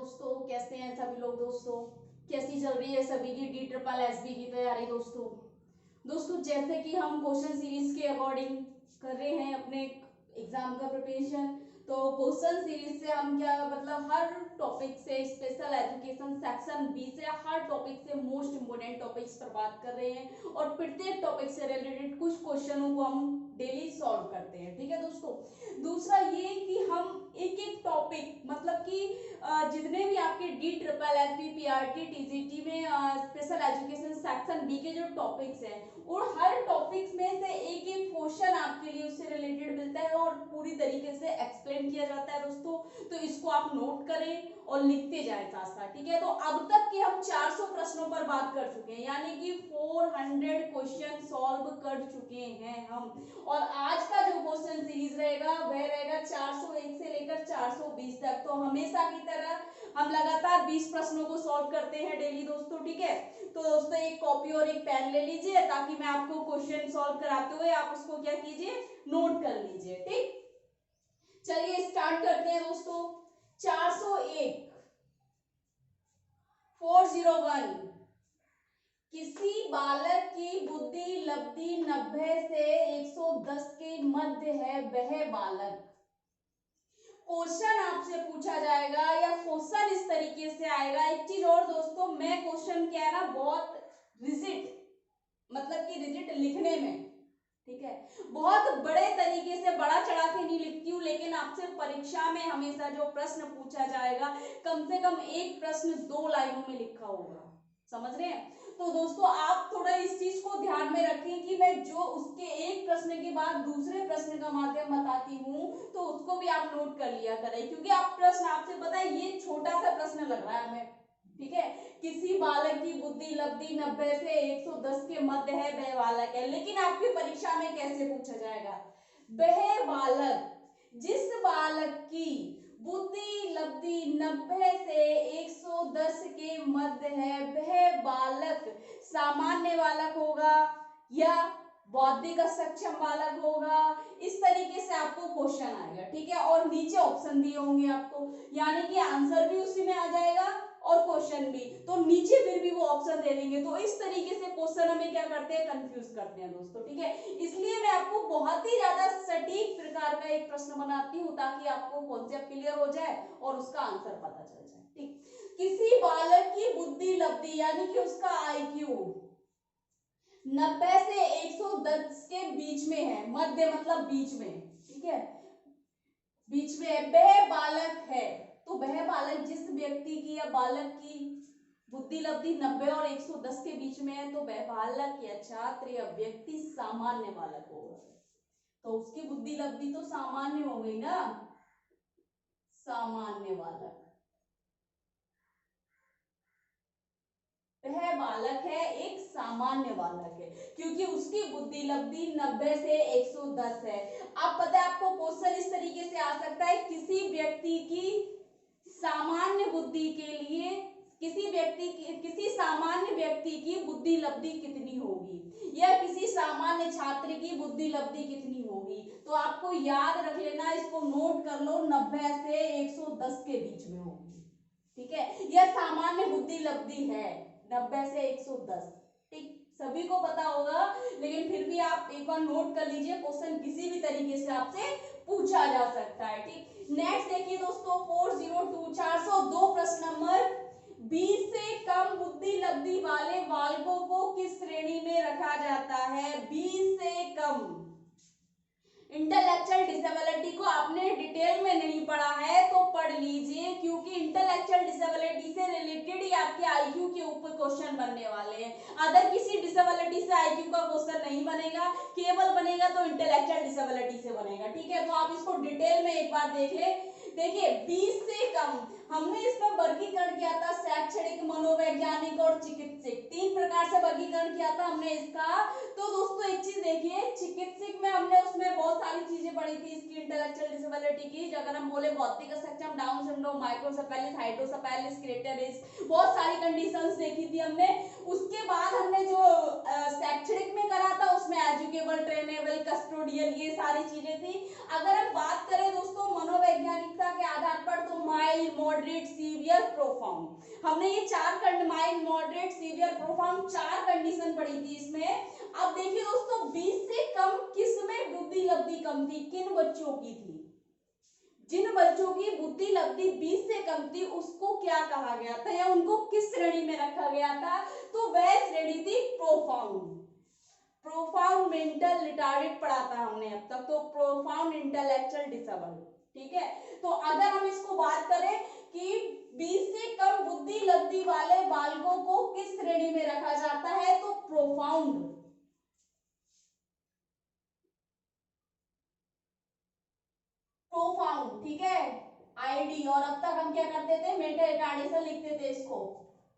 दोस्तों, कैसे हैं सभी लोग। दोस्तों कैसी चल रही है सभी की DSSB की तैयारी। दोस्तों जैसे कि हम क्वेश्चन सीरीज के अकॉर्डिंग कर रहे हैं अपने एग्जाम का प्रिपरेशन, तो क्वेश्चन सीरीज से हम क्या मतलब हर टॉपिक से, स्पेशल एजुकेशन सेक्शन बी से हर टॉपिक से मोस्ट इम्पोर्टेंट टॉपिक्स पर बात कर रहे हैं और प्रत्येक टॉपिक से रिलेटेड कुछ क्वेश्चनों को हम डेली सॉल्व करते हैं। ठीक है दोस्तों। दूसरा ये कि हम एक एक टॉपिक मतलब कि जितने भी आपके DSSB PRT TGT में स्पेशल एजुकेशन सेक्शन बी के जो टॉपिक्स हैं और हर टॉपिक्स में से एक एक क्वेश्चन आपके लिए उससे रिलेटेड मिलता है और पूरी तरीके से एक्सप्लेन किया जाता है दोस्तों। तो इसको आप नोट करें और लिखते जाएं साथ साथ। ठीक है, तो अब तक के हम 400 प्रश्नों पर बात कर चुके हैं, यानी कि 400 क्वेश्चन सॉल्व कर चुके हैं हम। और आज का जो क्वेश्चन सीरीज रहेगा वह रहेगा 401 से लेकर 420 तक। तो हमेशा की तरह हम लगातार 20 प्रश्नों को सॉल्व करते हैं डेली दोस्तों। ठीक है, तो दोस्तों एक कॉपी और एक पेन ले लीजिए ताकि मैं आपको क्वेश्चन सॉल्व कराते हुए आप उसको क्या कीजिए, नोट कर लीजिए। ठीक, चलिए स्टार्ट करते हैं दोस्तों। 401 401 किसी बालक की बुद्धि लब्धि 90 से 110 के मध्य है वह बालक। क्वेश्चन आपसे पूछा जाएगा या क्वेश्चन इस तरीके से आएगा। एक चीज और दोस्तों, मैं क्वेश्चन क्या है ना बहुत रिजिड, मतलब कि रिजिड लिखने में, ठीक है, बहुत बड़े तरीके से बड़ा चढ़ा के नहीं लिखती हूँ, लेकिन आपसे परीक्षा में हमेशा जो प्रश्न पूछा जाएगा कम से कम एक प्रश्न 2 लाइनों में लिखा होगा। समझ रहे हैं? तो दोस्तों आप थोड़ा इस चीज को ध्यान में रखें कि मैं जो उसके एक प्रश्न के बाद दूसरे प्रश्न का माध्यम बताती हूँ तो उसको भी आप नोट कर लिया करें, क्योंकि आप प्रश्न आपसे पता है ये छोटा सा प्रश्न लग रहा है हमें। ठीक है, किसी बालक की बुद्धि लब्धि 90 से 110 के मध्य है वह बालक है, लेकिन आपकी परीक्षा में कैसे पूछा जाएगा, वह बालक जिस बालक की बुद्धि लब्धि 90 से 110 के मध्य है वह बालक सामान्य बालक होगा या बौद्धिक सक्षम बालक होगा। इस तरीके से आपको क्वेश्चन आएगा। ठीक है, और नीचे ऑप्शन दिए होंगे आपको, यानी कि आंसर भी उसी में आ जाएगा और क्वेश्चन भी, तो नीचे फिर भी वो ऑप्शन दे देंगे। तो इस तरीके से क्वेश्चन हमें क्या करते हैं, कंफ्यूज करते हैं दोस्तों। ठीक है, इसलिए मैं आपको बहुत ही ज्यादा सटीक प्रकार का एक प्रश्न बनाती हूँ ताकि आपको कॉन्सेप्ट क्लियर हो जाए और उसका आंसर पता चल जाए। ठीक, किसी बालक की बुद्धि लब्धि यानी कि उसका IQ 90 से 110 के बीच में है, मध्य मतलब बीच में। ठीक है, बीच में है, वह बालक है। तो वह बालक जिस व्यक्ति की या बालक की बुद्धि लब्धि 90 और 110 के बीच में है तो वह बालक या छात्र या व्यक्ति सामान्य बालक होगा। तो उसकी बुद्धि लब्धि तो सामान्य हो गई ना, सामान्य बालक। वह बालक है एक सामान्य बालक है क्योंकि उसकी बुद्धि लब्धि 90 से 110 है। अब पता है आपको क्वेश्चन इस तरीके से आ सकता है, किसी व्यक्ति की सामान्य बुद्धि के लिए किसी सामान्य व्यक्ति की बुद्धि लब्धि कितनी होगी या किसी सामान्य छात्र की बुद्धि लब्धि कितनी होगी। तो आपको याद रख लेना, इसको नोट कर लो, 90 से 110 के बीच में होगी। ठीक है, यह सामान्य बुद्धि लब्धि है 90 से 110। ठीक, सभी को पता होगा, लेकिन फिर भी आप एक बार नोट कर लीजिए, क्वेश्चन किसी भी तरीके से आपसे पूछा जा सकता है। ठीक, नेक्स्ट देखिए दोस्तों 402 402 प्रश्न नंबर 20 से कम बुद्धि लब्धि वाले बालकों को किस श्रेणी में रखा जाता है। 20 से कम इंटेलेक्चुअल डिसेबिलिटी को आपने डिटेल में नहीं पढ़ा है तो पढ़ लीजिए, क्योंकि इंटेलेक्चुअल डिसेबिलिटी से रिलेटेड ही आपके IQ के ऊपर क्वेश्चन बनने वाले हैं। अदर किसी डिसेबिलिटी से IQ का क्वेश्चन नहीं बनेगा, केवल बनेगा तो इंटेलेक्चुअल डिसेबिलिटी से बनेगा। ठीक है, तो आप इसको डिटेल में एक बार देख ले। देखिए 20 से कम हमने इसमें वर्गीकरण किया था, शैक्षणिक, मनोवैज्ञानिक और चिकित्सक, 3 प्रकार से वर्गीकरण किया था हमने इसका। तो दोस्तों एक चीज देखिए, चिकित्सक में हमने उसमें बहुत सारी चीजें पढ़ी थी इसकी इंटेलेक्चुअल डिसेबिलिटी की। अगर हम बोले बौद्धिक सक्षम, डाउन सिंड्रोम, माइक्रोसेफेलिस, हाइड्रोसेफेलिस, क्रेटरिस, बहुत सारी कंडीशंस देखी थी हमने। उसके बाद हमने जो शैक्षणिक में करा था उसमें एजुकेबल, ट्रेनेबल, कस्टोडियल, ये सारी चीजें थी। अगर हम बात करें दोस्तों मनोवैज्ञानिकता के आधार पर तो mild, moderate, severe severe, profound. हमने ये चार माइल्ड, मॉडरेट, सीवियर, प्रोफाउंड चार कंडीशन पढ़ी थी इसमें। अब देखिए दोस्तों 20 से कम किसमें बुद्धि लब्धि कम थी, किन बच्चों की थी? जिन बच्चों की बुद्धि लब्धि 20 से कम थी उसको क्या कहा गया था या उनको किस श्रेणी में रखा गया था? तो वह श्रेणी थी प्रोफाउंड। प्रोफाउंड मेंटल रिटार्डेड पढ़ा था हमने अब तक, तो प्रोफाउंड इंटेलेक्चुअल डिसेबल। ठीक है, तो अगर हम इसको बात करें कि 20 से कम बुद्धि लब्धि वाले बालकों को किस श्रेणी में रखा जाता है, तो प्रोफाउंड। प्रोफाउंड, ठीक है, आईडी। और अब तक हम क्या करते थे, मेंटल रिटार्डेशन लिखते थे इसको।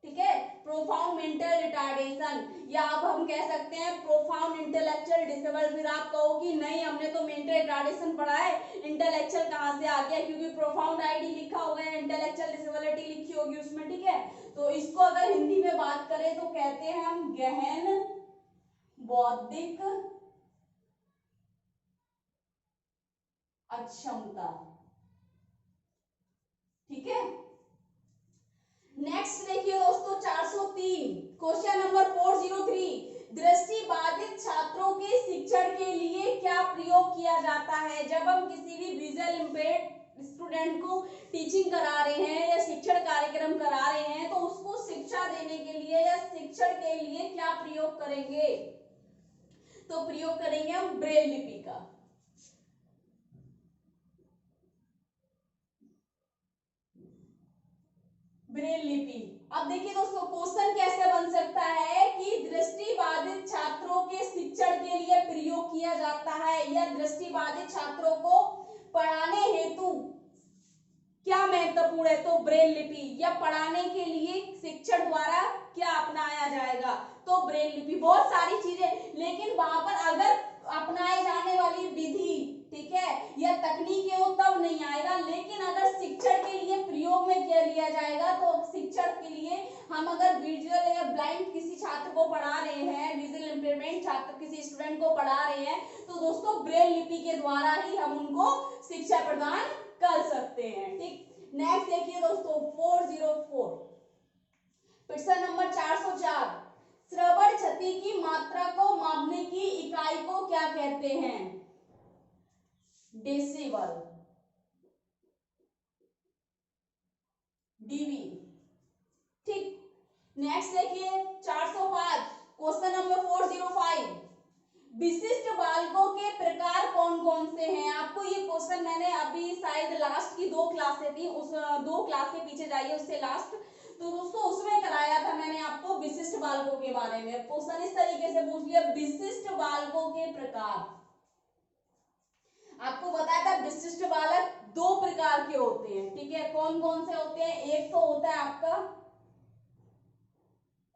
ठीक है, प्रोफाउंड मेंटल रिटार्डेशन, या अब हम कह सकते हैं प्रोफाउंड इंटेलेक्चुअल डिसेबल। फिर आप कहो कि नहीं हमने तो मेंटल रिटार्डेशन पढ़ा है, इंटेलेक्चुअल कहां से आ गया, क्योंकि प्रोफाउंड आईडी लिखा होगा, इंटेलेक्चुअल डिसेबिलिटी लिखी होगी उसमें। ठीक है, तो इसको अगर हिंदी में बात करें तो कहते हैं हम गहन बौद्धिक अक्षमता। ठीक है, नेक्स्ट देखिए दोस्तों 403, क्वेश्चन नंबर 403, दृष्टि बाधित छात्रों के शिक्षण के लिए क्या प्रयोग किया जाता है? जब हम किसी भी विजुअल इंपेयर्ड स्टूडेंट को टीचिंग करा रहे हैं या शिक्षण कार्यक्रम करा रहे हैं, तो उसको शिक्षा देने के लिए या शिक्षण के लिए क्या प्रयोग करेंगे? तो प्रयोग करेंगे हम ब्रेल लिपि का। ब्रेल लिपि। अब देखिए दोस्तों क्वेश्चन कैसे बन सकता है कि दृष्टिबाधित छात्रों के शिक्षण के लिए प्रयोग किया जाता है या दृष्टिबाधित छात्रों को पढ़ाने हेतु क्या महत्वपूर्ण है, तो ब्रेल लिपि। या पढ़ाने के लिए शिक्षण द्वारा क्या अपनाया जाएगा, तो ब्रेल लिपि। बहुत सारी चीजें, लेकिन वहां पर अगर अपनाए जाने वाली विधि, ठीक है, या तकनीक है वो तब नहीं आएगा। लेकिन अगर शिक्षण के लिए प्रयोग में क्या लिया जाएगा, तो शिक्षण के लिए हम अगर विजुअल या ब्लाइंड किसी छात्र को पढ़ा रहे हैं, विजुअल इंपेयरमेंट छात्र किसी स्टूडेंट को पढ़ा रहे हैं, तो दोस्तों ब्रेल लिपि के द्वारा ही हम उनको शिक्षा प्रदान कर सकते हैं। ठीक, नेक्स्ट देखिए दोस्तों 404, प्रश्न नंबर 404, श्रवण क्षति की मात्रा को मापने की इकाई को क्या कहते हैं? Decibel, dB. ठीक, नेक्स्ट देखिए 405, क्वेश्चन नंबर 405, विशिष्ट बालकों के प्रकार कौन कौन से हैं? आपको ये क्वेश्चन मैंने अभी शायद लास्ट की 2 क्लासें थी, उस 2 क्लास के पीछे जाइए, उससे लास्ट, तो दोस्तों उसमें कराया था मैंने आपको विशिष्ट बालकों के बारे में। क्वेश्चन इस तरीके से पूछ लिया, विशिष्ट बालकों के प्रकार। आपको बताया था विशिष्ट बालक 2 प्रकार के होते हैं। ठीक है, कौन कौन से होते हैं? एक तो होता है आपका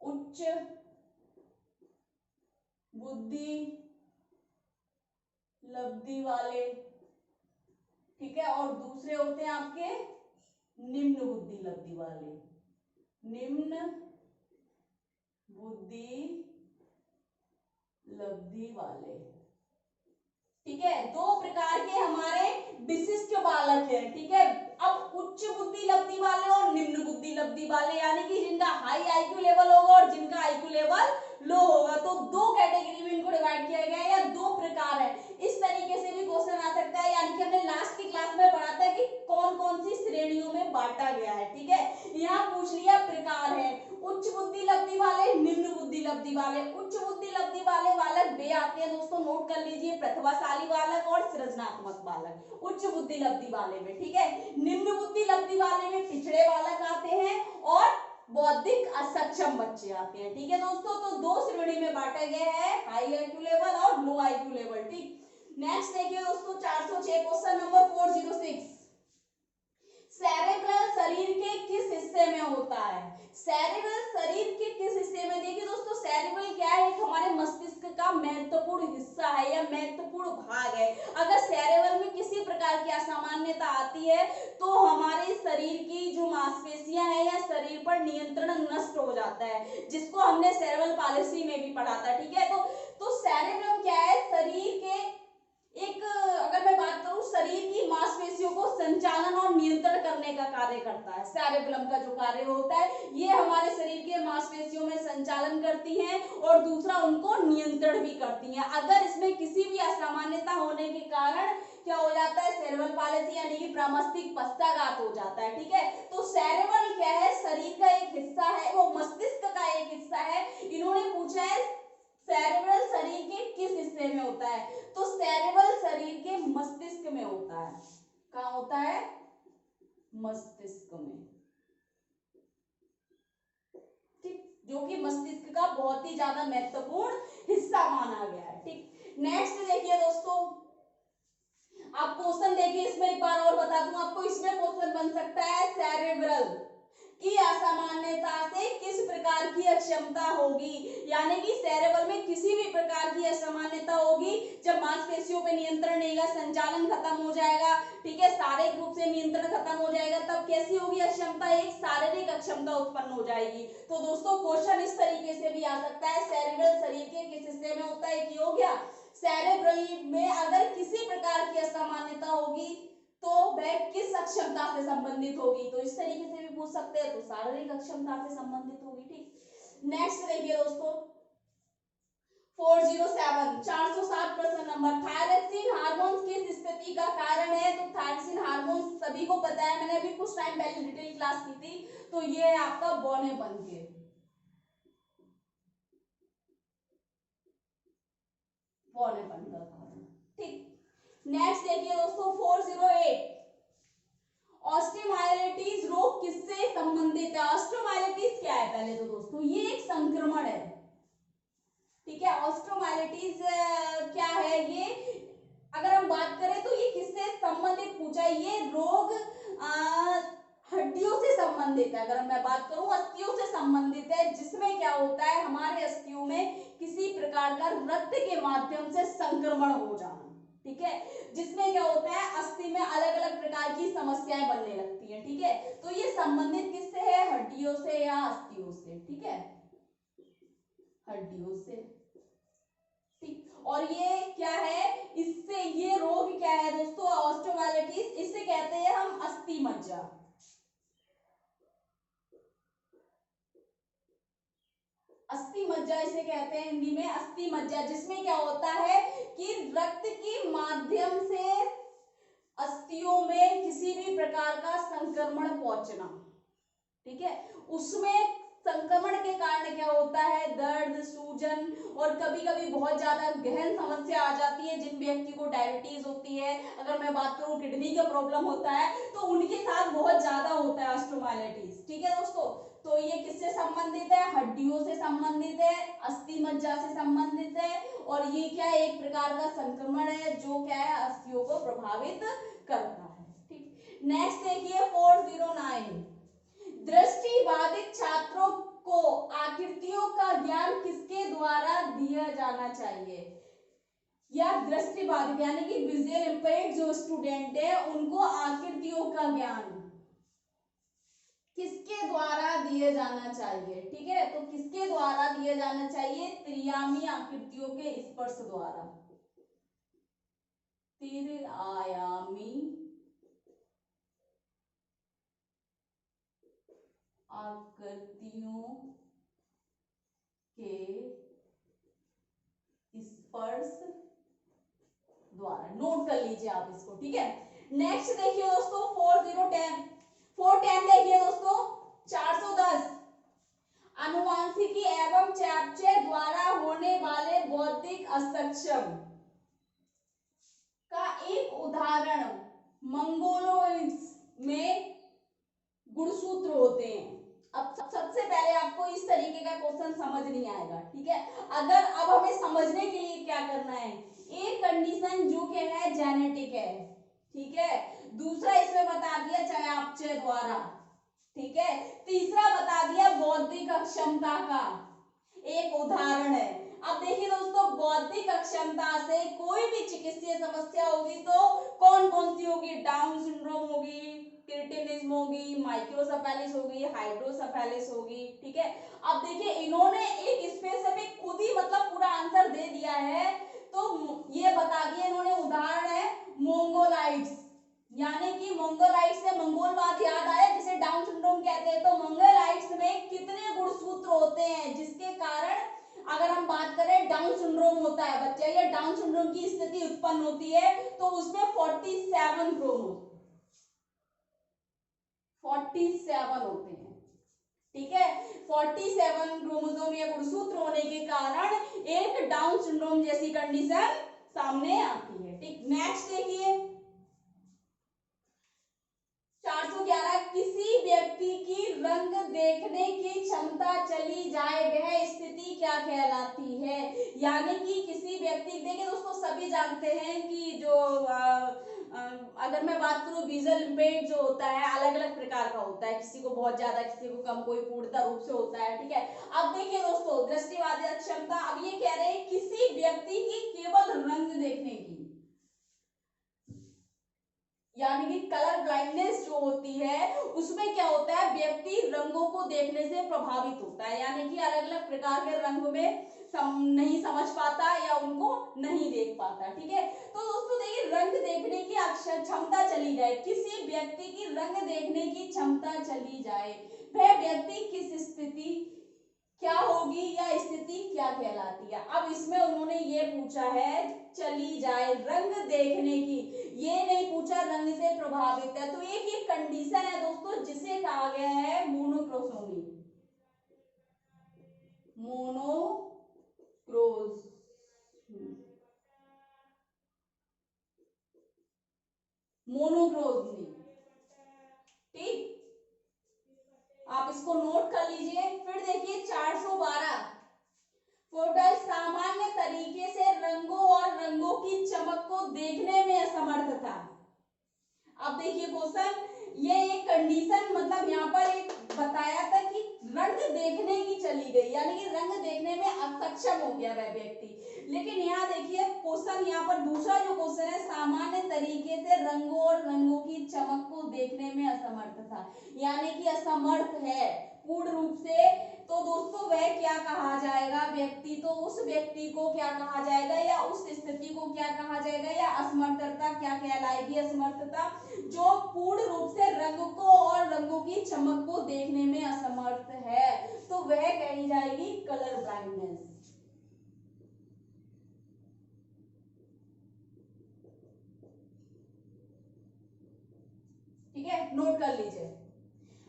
उच्च बुद्धि लब्धि वाले, ठीक है, और दूसरे होते हैं आपके निम्न बुद्धि लब्धि वाले। निम्न बुद्धि लब्धि वाले, ठीक है, 2 प्रकार के हमारे विशिष्ट बालक हैं। ठीक है, अब उच्च बुद्धि लब्धि वाले और निम्न बुद्धि लब्धि वाले, यानी कि जिनका हाई आईक्यू लेवल होगा और जिनका आईक्यू लेवल लो होगा, तो 2 कैटेगरी में इनको डिवाइड किया गया है या 2 प्रकार है। इस तरीके से भी क्वेश्चन आ सकता है, यानी कि हमने लास्ट की क्लास में पढ़ा था कि कौन कौन सी श्रेणियों में बांटा गया है। ठीक है, यहाँ पूछ लिया प्रकार है, उच्च बुद्धि लब्धि वाले, निम्न बुद्धि लब्धि वाले। उच्च बुद्धि लब्धि वाले बालक वे आते हैं दोस्तों, नोट कर लीजिए, प्रतिभाशाली बालक और सृजनात्मक बालक उच्च बुद्धि लब्धि वाले में। ठीक है, निम्न बुद्धि लब्धि वाले में पिछड़े बालक आते हैं और बौद्धिक असक्षम बच्चे आते हैं। ठीक है दोस्तों, तो 2 श्रेणी में बांटा गया है, हाई आईक्यू लेवल और लो आईक्यू लेवल। ठीक, नेक्स्ट देखिए दोस्तों 406, क्वेश्चन नंबर 406, सेरेब्रल शरीर के किस हिस्से में होता है? सेरेब्रल शरीर के किस हिस्से में? देखिए दोस्तों सेरेब्रल क्या है, हमारे मस्तिष्क का महत्वपूर्ण हिस्सा है या महत्वपूर्ण भाग है। अगर सेरेब्रल में किसी प्रकार की असामान्यता आती है तो हमारे शरीर की जो मांसपेशियां हैं या शरीर पर नियंत्रण नष्ट हो जाता है, जिसको हमने सेरेब्रल पालिसी में भी पढ़ा था। ठीक है, तो सेरेब्रल क्या है, शरीर के एक, अगर मैं बात करूं शरीर की मांसपेशियों को संचालन और नियंत्रण करने का कार्य करता है। सेरेबेलम का जो कार्य होता है ये हमारे शरीर के मांसपेशियों में संचालन करती हैं और दूसरा उनको नियंत्रण भी करती हैं। अगर इसमें किसी भी असामान्यता होने के कारण क्या हो जाता है, सेरेब्रल पालिसी यानी कि प्रमस्तिष्क पक्षाघात हो जाता है। ठीक है, तो सेरेब्रल क्या है, शरीर का एक हिस्सा है, वो मस्तिष्क का एक हिस्सा है। इन्होंने पूछा है सेरेब्रल शरीर के किस हिस्से में होता है, तो सेरेब्रल शरीर के मस्तिष्क में होता है। कहाँ होता है, मस्तिष्क में। ठीक, जो कि मस्तिष्क का बहुत ही ज्यादा महत्वपूर्ण हिस्सा माना गया है। ठीक, नेक्स्ट देखिए दोस्तों, आप क्वेश्चन देखिए, इसमें एक बार और बता दूं आपको, इसमें क्वेश्चन बन सकता है सेरेब्रल की असामान्यता से किस प्रकार की अक्षमता होगी, यानी कि सेरेब्रल में किसी भी प्रकार की असामान्यता होगी जब मांसपेशियों पे नियंत्रण नहीं होगा, संचालन खत्म हो जाएगा। ठीक है, शारीरिक रूप से नियंत्रण खत्म हो जाएगा, तब कैसी होगी अक्षमता, एक शारीरिक अक्षमता उत्पन्न हो जाएगी। तो दोस्तों क्वेश्चन इस तरीके से भी आ सकता है, सेरेब्रल शरीर के किस हिस्से में होता है, ये हो गया। सेरेब्रल में अगर किसी प्रकार की असामान्यता होगी तो वह किस अक्षमता से संबंधित होगी, तो इस तरीके से भी पूछ सकते हैं, तो शारीरिक अक्षमता से संबंधित होगी। ठीक, नेक्स्ट देखिए दोस्तों 407 407 प्रश्न नंबर, थायरोक्सिन हार्मोन किस स्थिति का कारण है, तो थायरोक्सिन हार्मोन सभी को पता है, मैंने अभी कुछ टाइम पहले डिटेल क्लास की थी, तो ये है आपका बौनेपन के, बौनेपन का कारण। ठीक, नेक्स्ट देखिए दोस्तों 408 ऑस्टियोमाइलिटिस रोग किससे संबंधित है। ऑस्टियोमाइलिटिस क्या है, पहले तो दोस्तों ये एक संक्रमण है। ठीक है, ऑस्टियोमाइलिटिस क्या है, ये अगर हम बात करें तो ये किससे संबंधित पूछा है, ये रोग हड्डियों से संबंधित है। अगर मैं बात करूं अस्थियों से संबंधित है, जिसमें क्या होता है, हमारे अस्थियों में किसी प्रकार का रक्त के माध्यम से संक्रमण हो जाना। ठीक है, जिसमें क्या होता है, अस्थि में अलग अलग प्रकार की समस्याएं बनने लगती हैं। ठीक है, तो ये संबंधित किससे है, हड्डियों से या अस्थियों से। ठीक है, हड्डियों से। ठीक, और ये क्या है, इससे ये रोग क्या है दोस्तों, ऑस्टियोमाइलिटिस, इसे कहते हैं हम अस्थि मज्जा। अस्थि मज्जा इसे कहते हैं हिंदी में, अस्थि मज्जा, जिसमें क्या होता है कि रक्त के माध्यम से अस्थियों में किसी भी प्रकार का संक्रमण पहुंचना। ठीक है, उसमें संक्रमण के कारण क्या होता है, दर्द, सूजन, और कभी कभी बहुत ज्यादा गहन समस्या आ जाती है। जिन व्यक्ति को डायबिटीज होती है, अगर मैं बात करूं किडनी का प्रॉब्लम होता है, तो उनके साथ बहुत ज्यादा होता है ऑस्टियोमाइलिटिस। ठीक है दोस्तों, तो ये किससे संबंधित है, हड्डियों से संबंधित है, अस्थि मज्जा से संबंधित है, और ये क्या है, एक प्रकार का संक्रमण है जो क्या है, अस्थियों को प्रभावित करता है। ठीक, नेक्स्ट देखिए 409 दृष्टिबाधित छात्रों को आकृतियों का ज्ञान किसके द्वारा दिया जाना चाहिए, या दृष्टिबाधित यानी कि विजुअल इंपेयर्ड जो स्टूडेंट है उनको आकृतियों का ज्ञान किसके द्वारा दिए जाना चाहिए। ठीक है, तो किसके द्वारा दिया जाना चाहिए, त्रियामी आकृतियों के स्पर्श द्वारा, त्रिआयामी आकृतियों के स्पर्श द्वारा, नोट कर लीजिए आप इसको। ठीक है, नेक्स्ट देखिए दोस्तों 410 देखिए दोस्तों 410 अनुवांशिकी एवं चयापचय द्वारा होने वाले बौद्धिक असक्षम का एक उदाहरण मंगोलोइड्स में गुणसूत्र होते हैं। अब सबसे पहले आपको इस तरीके का क्वेश्चन समझ नहीं आएगा। ठीक है, अगर अब हमें समझने के लिए क्या करना है, एक कंडीशन जो कि है जेनेटिक है। ठीक है, दूसरा इसमें बता दिया चयापचय द्वारा। ठीक है, तीसरा बता दिया बौद्धिक अक्षमता का एक उदाहरण है। अब देखिए दोस्तों, बौद्धिक अक्षमता से कोई भी चिकित्सीय समस्या होगी तो कौन कौन सी होगी, डाउन सिंड्रोम होगी, क्रिटिनिज्म होगी, माइक्रोसेफेलिस होगी, हाइड्रोसेफेलिस होगी। ठीक है, अब देखिए इन्होंने एक स्पेसिफिक खुद ही मतलब पूरा आंसर दे दिया है, तो ये बता दिया इन्होंने, उदाहरण है मोंगोलाइट्स, यानी कि मंगोलाइट्स से मंगोलवादी गुणसूत्र होते हैं जिसके कारण अगर हम बात करें डाउन सिंड्रोम होता है बच्चा या डाउन सिंड्रोम की स्थिति उत्पन्न होती है तो उसमें 47 होते हैं। ठीक है, 47 क्रोमोसोम या गुणसूत्र होने के कारण एक डाउन सिंड्रोम जैसी कंडीशन सामने आती है। ठीक, नेक्स्ट देखिए 411, किसी व्यक्ति की रंग देखने की क्षमता चली जाए वह स्थिति क्या कहलाती है। यानी कि किसी व्यक्ति, देखिए दोस्तों सभी जानते हैं कि जो अगर मैं बात करूं विजुअल इम्पेयर्ड जो होता है अलग अलग प्रकार का होता है, किसी को बहुत ज्यादा किसी को कम, कोई पूर्णतः रूप से होता है। ठीक है, अब देखिए दोस्तों दृष्टिबाधित क्षमता, अब ये कह रहे हैं किसी व्यक्ति की केवल रंग देखने की, यानी कि कलर ब्लाइंडनेस जो होती है उसमें क्या होता है व्यक्ति रंगों को देखने से प्रभावित होता है, यानी कि अलग अलग प्रकार के रंग में नहीं समझ पाता या उनको नहीं देख पाता। ठीक है, तो दोस्तों देखिए रंग देखने की क्षमता चली जाए, किसी व्यक्ति की रंग देखने की क्षमता चली जाए वह व्यक्ति किस स्थिति क्या होगी या स्थिति क्या कहलाती है। अब इसमें उन्होंने ये पूछा है चली जाए रंग देखने की, ये नहीं पूछा रंग से प्रभावित है। तो एक ये कंडीशन है दोस्तों जिसे कहा गया है मोनोक्रोसोमी, मोनोक्रोसमी। ठीक, आप इसको नोट कर लीजिए। फिर देखिए 412, फोटल सामान्य तरीके से रंगों और रंगों की चमक को देखने में असमर्थता। अब देखिए क्वेश्चन, ये एक कंडीशन मतलब यहाँ पर एक बताया था कि रंग देखने की चली गई, यानी कि रंग देखने में असक्षम हो गया वह व्यक्ति। लेकिन यहाँ देखिए क्वेश्चन, यहाँ पर दूसरा जो क्वेश्चन है सामान्य तरीके से रंगों और रंगों की चमक को देखने में असमर्थता, यानी कि असमर्थ है पूर्ण रूप से। तो दोस्तों वह क्या कहा जाएगा व्यक्ति, तो उस व्यक्ति को क्या कहा जाएगा या उस स्थिति को क्या कहा जाएगा या असमर्थता क्या कहलाएगी। असमर्थता जो पूर्ण रूप से रंग को और रंगों की चमक को देखने में असमर्थ है तो वह कही जाएगी कलर ब्लाइंडनेस। ठीक है, नोट कर लीजिए।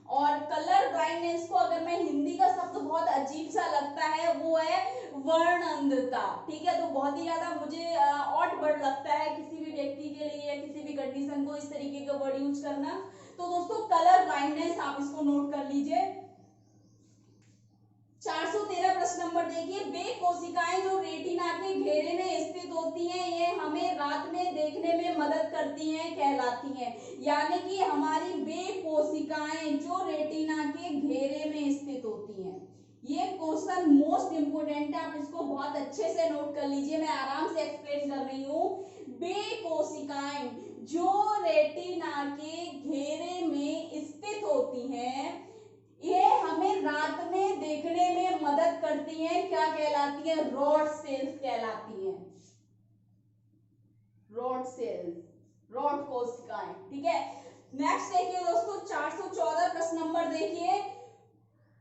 और कलर ब्लाइंडनेस को अगर मैं हिंदी का शब्द बहुत अजीब सा लगता है वो है वर्ण अंधता। ठीक है, तो बहुत ही ज्यादा मुझे ऑड वर्ड लगता है किसी भी व्यक्ति के लिए या किसी भी कंडीशन को इस तरीके का वर्ड यूज करना। तो दोस्तों कलर ब्लाइंडनेस आप इसको नोट कर लीजिए। 413 प्रश्न नंबर देखिए, वे कोशिकाएं जो रेटिना के घेरे में स्थित होती हैं ये हमें रात में देखने में मदद करती हैं कहलाती हैं। यानी कि हमारी वे कोशिकाएं जो रेटिना के घेरे में स्थित होती हैं, ये क्वेश्चन मोस्ट इंपोर्टेंट है, आप इसको बहुत अच्छे से नोट कर लीजिए, मैं आराम से एक्सप्लेन कर रही हूँ। वे कोशिकाएं जो रेटिना के घेरे में स्थित होती हैं ये हमें रात में देखने में मदद करती हैं, क्या कहलाती है, रॉड सेल्स कहलाती हैं, रॉड सेल्स, रॉड कोशिकाएं। ठीक है, नेक्स्ट देखिए दोस्तों 414 प्रश्न नंबर देखिए,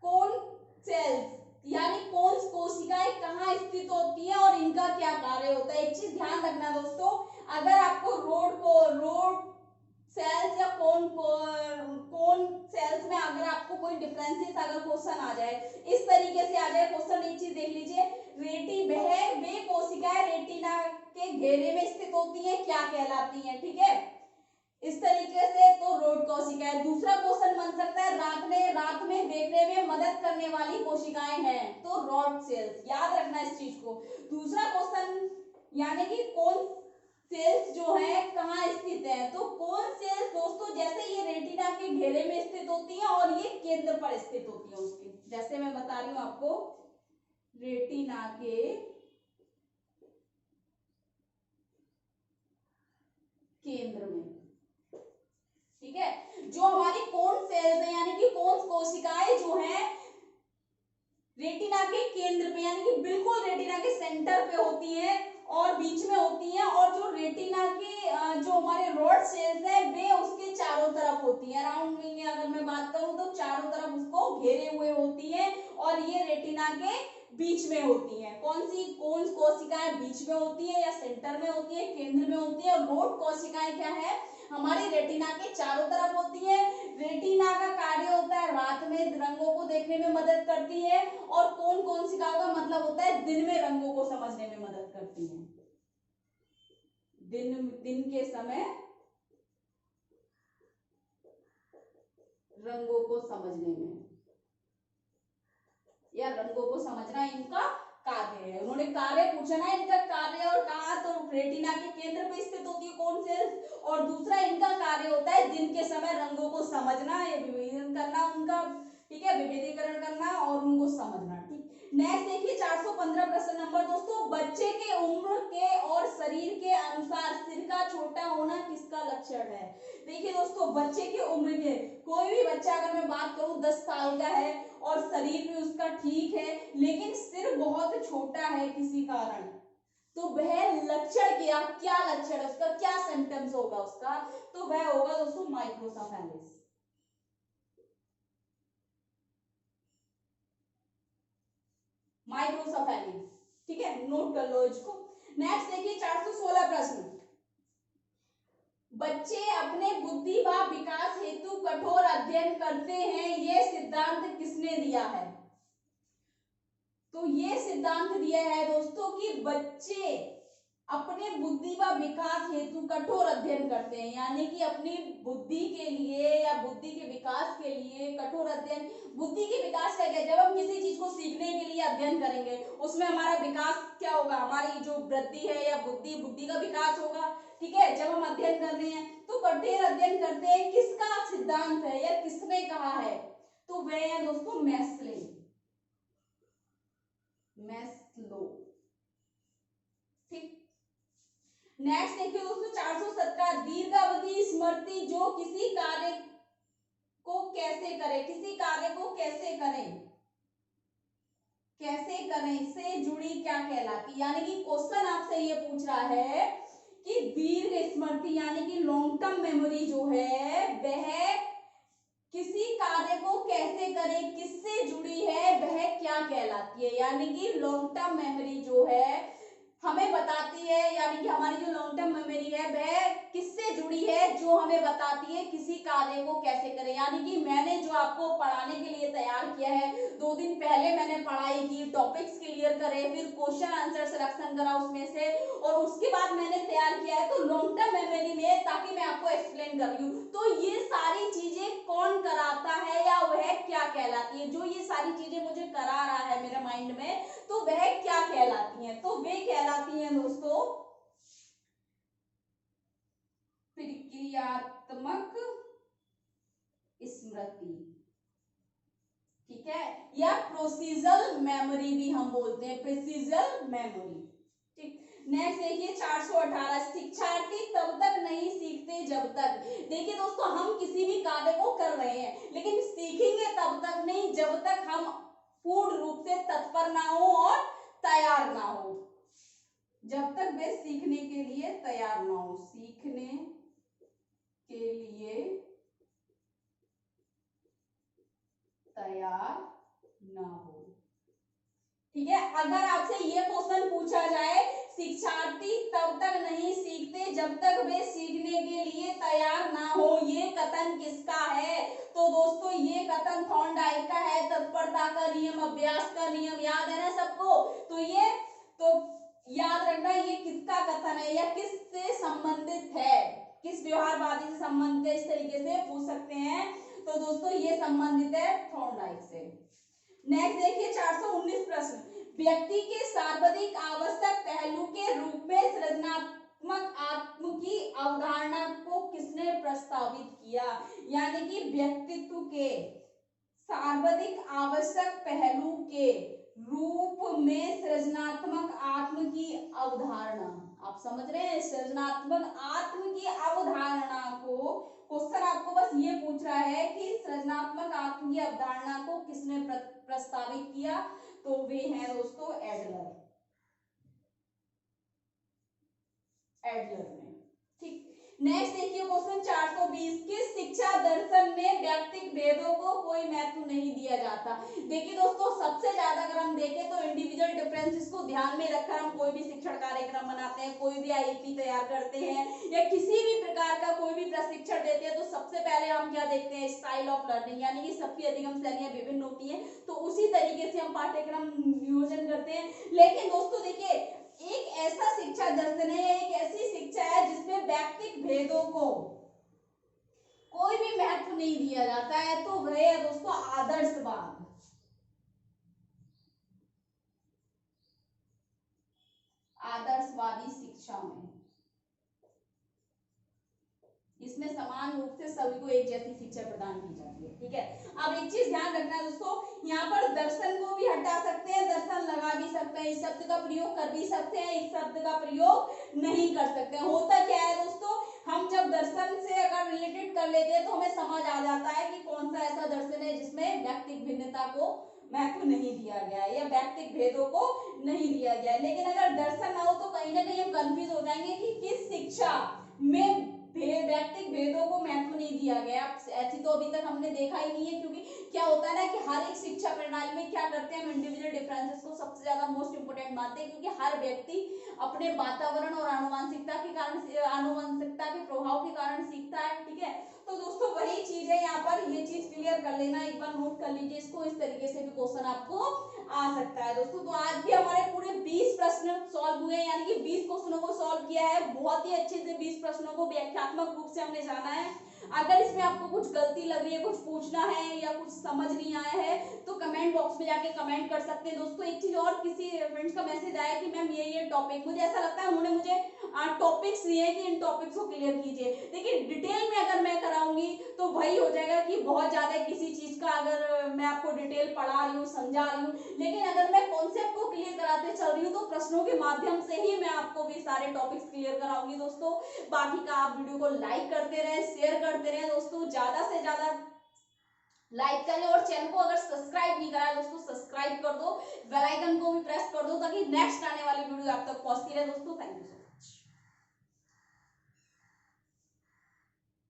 कौन सेल्स यानी कौन कोशिकाएं कहाँ स्थित होती हैं और इनका क्या कार्य होता है। एक चीज ध्यान रखना दोस्तों, अगर आपको रोड सेल्स या कौन सेल्स में अगर आपको कोई डिफरेंसेस अगर क्वेश्चन आ जाए इस तरीके से आ जाए क्वेश्चन, एक चीज देख लीजिए, वे कोशिकाएं रेटिना के घेरे में स्थित होती हैं क्या कहलाती हैं। ठीक है, इस तरीके से तो रोड कोशिकाएं। दूसरा क्वेश्चन बन सकता है रात में देखने में मदद करने वाली कोशिकाएं हैं तो रॉड सेल्स, याद रखना इस चीज को। दूसरा क्वेश्चन यानी कि कौन सेल्स जो है कहाँ स्थित है, तो कौन सेल्स दोस्तों जैसे ये रेटिना के घेरे में स्थित होती है और ये केंद्र पर स्थित होती है उसके, जैसे मैं बता रही हूँ आपको रेटिना के केंद्र में। ठीक है, जो हमारी कौन सेल्स है यानी कि कौन कोशिकाएं जो है रेटिना के केंद्र पे यानी कि बिल्कुल रेटिना के सेंटर पे होती है और बीच में होती हैं, और जो रेटिना के जो हमारे रॉड सेल्स है वे उसके चारों तरफ होती है। अराउंड में अगर मैं बात करूं तो चारों तरफ उसको घेरे हुए होती है, और ये रेटिना के बीच में होती है। कौन कोशिकाएं बीच में होती है या सेंटर में होती है, केंद्र में होती है। और रॉड कोशिकाएं क्या है, हमारी रेटिना के चारों तरफ होती है। रेटिना का कार्य होता है रात में रंगों को देखने में मदद करती है, और कौन कोशिकाओं का मतलब होता है दिन में रंगों को समझने में मदद करती है। दिन के समय रंगों को समझने में, या रंगों को समझना इनका कार्य है। उन्होंने कार्य पूछा ना, इनका कार्य, और कहा तो रेटिना के केंद्र पे स्थित होती है कौन सेल्स, और दूसरा इनका कार्य होता है दिन के समय रंगों को समझना या विभेदन करना उनका, ठीक है, विभेदीकरण करना और उनको समझना। ठीक, नेक्स्ट देखिए 415 प्रश्न नंबर दोस्तों, बच्चे के उम्र के और शरीर के अनुसार सिर का छोटा होना किसका लक्षण है। देखिए दोस्तों, बच्चे के उम्र के, कोई भी बच्चा अगर मैं बात करूं 10 साल का है और शरीर भी उसका ठीक है, लेकिन सिर बहुत छोटा है किसी कारण, तो वह लक्षण क्या लक्षण है उसका, क्या सिम्टम्स होगा उसका, तो वह होगा दोस्तों माइक्रोसेफेलिस। माइक्रोसेफेलिस, ठीक है, नोट कर लो इसको। नेक्स्ट देखिए 416 प्रश्न, बच्चे अपने बुद्धि व विकास हेतु कठोर अध्ययन करते हैं, यह सिद्धांत किसने दिया है। तो ये सिद्धांत दिया है दोस्तों कि बच्चे अपने बुद्धि व विकास हेतु कठोर अध्ययन करते हैं, यानी कि अपनी बुद्धि के लिए या बुद्धि के विकास के लिए कठोर अध्ययन। बुद्धि के विकास का क्या, जब हम किसी चीज को सीखने के लिए अध्ययन करेंगे उसमें हमारा विकास क्या होगा, हमारी जो वृद्धि है या बुद्धि का विकास होगा। ठीक है, जब हम अध्ययन कर रहे हैं तो कठोर अध्ययन करते हैं, किसका सिद्धांत है या किसने कहा है, तो वह है दोस्तों मैस्लो। ठीक, नेक्स्ट देखिए दोस्तों 417, दीर्घावधि स्मृति जो किसी कार्य को कैसे करे, किसी कार्य को कैसे करें से जुड़ी क्या कहलाती, यानी कि क्वेश्चन आपसे ये पूछ रहा है कि दीर्घ स्मृति यानी कि लॉन्ग टर्म मेमोरी जो है वह किसी कार्य को कैसे करे, किससे जुड़ी है, वह क्या कहलाती है। यानी कि लॉन्ग टर्म मेमोरी जो है हमें बताती है, यानी कि हमारी जो लॉन्ग टर्म मेमोरी है वह किससे जुड़ी है, जो हमें बताती है किसी कार्य को कैसे करें। यानी कि मैंने जो आपको पढ़ाने के लिए तैयार किया है, 2 दिन पहले मैंने पढ़ाई की, टॉपिक्स क्लियर करे, फिर क्वेश्चन आंसर सिलेक्शन करा उसमें से, और उसके बाद मैंने तैयार किया है तो लॉन्ग टर्म मेमोरी में, ताकि मैं आपको एक्सप्लेन कर रही हूँ। तो ये सारी चीजें कौन कराता है या वह क्या कहलाती है, जो ये सारी चीजें मुझे करा रहा है मेरे माइंड में, तो वह क्या कहलाती हैं, तो वे कहलाती हैं दोस्तों प्रक्रियात्मक स्मृति। ठीक है, या प्रोसीजरल मेमोरी भी हम बोलते हैं, प्रोसीजरल मेमोरी। ठीक, नेक्स्ट देखिए 418, शिक्षार्थी तब तक नहीं सीखते जब तक। देखिए दोस्तों, हम किसी भी कार्य को कर रहे हैं लेकिन सीखेंगे तब तक नहीं जब तक हम पूर्ण रूप से तत्पर ना हो और तैयार ना हो, जब तक वे सीखने के लिए तैयार ना हो, सीखने के लिए तैयार ना हो। ठीक है, अगर आपसे ये क्वेश्चन पूछा जाए शिक्षार्थी तब तक नहीं सीखते जब तक वे सीखने के लिए तैयार ना हो, ये कथन किसका है, तो दोस्तों ये कथन थॉर्नडाइक का है। तत्परता का नियम, अभ्यास का नियम याद है ना सबको, तो ये तो याद रखना ये किसका कथन है या किससे संबंधित है, किस व्यवहारवादी से संबंधित है, इस तरीके से पूछ सकते हैं। तो दोस्तों ये संबंधित है थॉर्नडाइक से। नेक्स्ट देखिए 419 प्रश्न, व्यक्ति के सर्वाधिक आवश्यक पहलू के रूप में सृजनात्मक आत्म की अवधारणा को किसने प्रस्तावित किया। यानी कि व्यक्तित्व के सर्वाधिक आवश्यक पहलू के रूप में सृजनात्मक आत्म की अवधारणा, आप समझ रहे हैं, सृजनात्मक आत्म की अवधारणा को, क्वेश्चन आपको बस ये पूछ रहा है कि सृजनात्मक आत्म की अवधारणा को किसने प्रस्तावित किया, तो वे हैं दोस्तों एडलर। एडलर ने। ठीक, नेक्स्ट देखिए क्वेश्चन 420, किस शिक्षा दर्शन में व्यक्तिक भेदों को कोई महत्व नहीं दिया जाता। देखिए दोस्तों, सबसे ज्यादा अगर हम देखें तो इंडिविजुअल डिफरेंसेस को ध्यान में रखकर हम कोई भी शिक्षण कार्यक्रम बनाते हैं, कोई भी आईईपी तैयार करते हैं या किसी भी प्रकार का कोई भी प्रशिक्षण देते हैं, तो सबसे पहले हम क्या देखते हैं, स्टाइल ऑफ लर्निंग, यानी कि सबकी अधिगम शैलियां विभिन्न होती है, तो उसी तरीके से हम पाठ्यक्रम नियोजन करते हैं। लेकिन दोस्तों देखिए, एक ऐसा शिक्षा दर्शन है, एक ऐसी शिक्षा है जिसमें व्यक्तिक भेदों को कोई भी महत्व नहीं दिया जाता है, तो वह है दोस्तों आदर्शवाद। आदर्शवादी शिक्षा में इसमें समान रूप से सभी को एक जैसी शिक्षा प्रदान की जाती है। ठीक है, अब एक चीज ध्यान रखना है दोस्तों, यहाँ पर दर्शन को भी हटा सकते हैं, दर्शन लगा भी सकते हैं, इस शब्द का प्रयोग कर भी सकते हैं, इस शब्द का प्रयोग नहीं कर सकते हैं। होता क्या है दोस्तों, हम जब दर्शन से अगर रिलेटेड कर लेते हैं तो हमें समझ आ जाता है कि कौन सा ऐसा दर्शन है जिसमें व्यक्तिक भिन्नता को महत्व नहीं दिया गया है या व्यक्तिक भेदों को नहीं दिया गया है। लेकिन अगर दर्शन ना हो तो कहीं ना कहीं हम कंफ्यूज हो जाएंगे कि किस शिक्षा में व्यक्तिक भेदों को महत्व नहीं दिया गया। ऐसी तो अभी तक हमने देखा ही नहीं है, क्योंकि क्या होता है ना कि हर एक शिक्षा प्रणाली में क्या करते हैं, हम इंडिविजुअल डिफरेंसेस को सबसे ज्यादा मोस्ट इंपोर्टेंट मानते हैं, क्योंकि हर व्यक्ति अपने वातावरण और आनुवंशिकता के कारण, आनुवंशिकता के प्रभाव के कारण सीखता है। ठीक है, तो दोस्तों वही चीज है, यहाँ पर ये चीज क्लियर कर लेना, एक बार नोट कर लीजिए इसको, इस तरीके से भी क्वेश्चन आपको आ सकता है दोस्तों। तो आज भी हमारे पूरे 20 प्रश्न सॉल्व हुए, यानी कि 20 क्वेश्चनों को सॉल्व किया है, बहुत ही अच्छे से 20 प्रश्नों को व्याख्यात्मक रूप से हमने जाना है। अगर इसमें आपको कुछ गलती लग रही है, कुछ पूछना है या कुछ समझ नहीं आया है तो कमेंट बॉक्स में जाके कमेंट कर सकते हैं दोस्तों। एक चीज और, किसी फ्रेंड्स का मैसेज आया कि मैम ये टॉपिक, मुझे ऐसा लगता है उन्होंने मुझे टॉपिक्स दिए कि इन टॉपिक्स को क्लियर कीजिए। देखिए डिटेल में अगर मैं कराऊंगी तो वही हो जाएगा कि बहुत ज्यादा किसी चीज का अगर मैं आपको डिटेल पढ़ा रही हूँ, समझा रही हूँ, लेकिन अगर मैं कॉन्सेप्ट को क्लियर कराते चल रही हूँ तो प्रश्नों के माध्यम से ही मैं आपको भी सारे टॉपिक्स क्लियर कराऊंगी दोस्तों। बाकी का आप वीडियो को लाइक करते रहे, शेयर करते रहे दोस्तों, ज्यादा से ज्यादा लाइक करें, और चैनल को अगर सब्सक्राइब नहीं करा है दोस्तों सब्सक्राइब कर दो, बेल आइकन को भी प्रेस कर दो ताकि नेक्स्ट आने वाली वीडियो आप तक पहुंचती रहे दोस्तों। Thank you.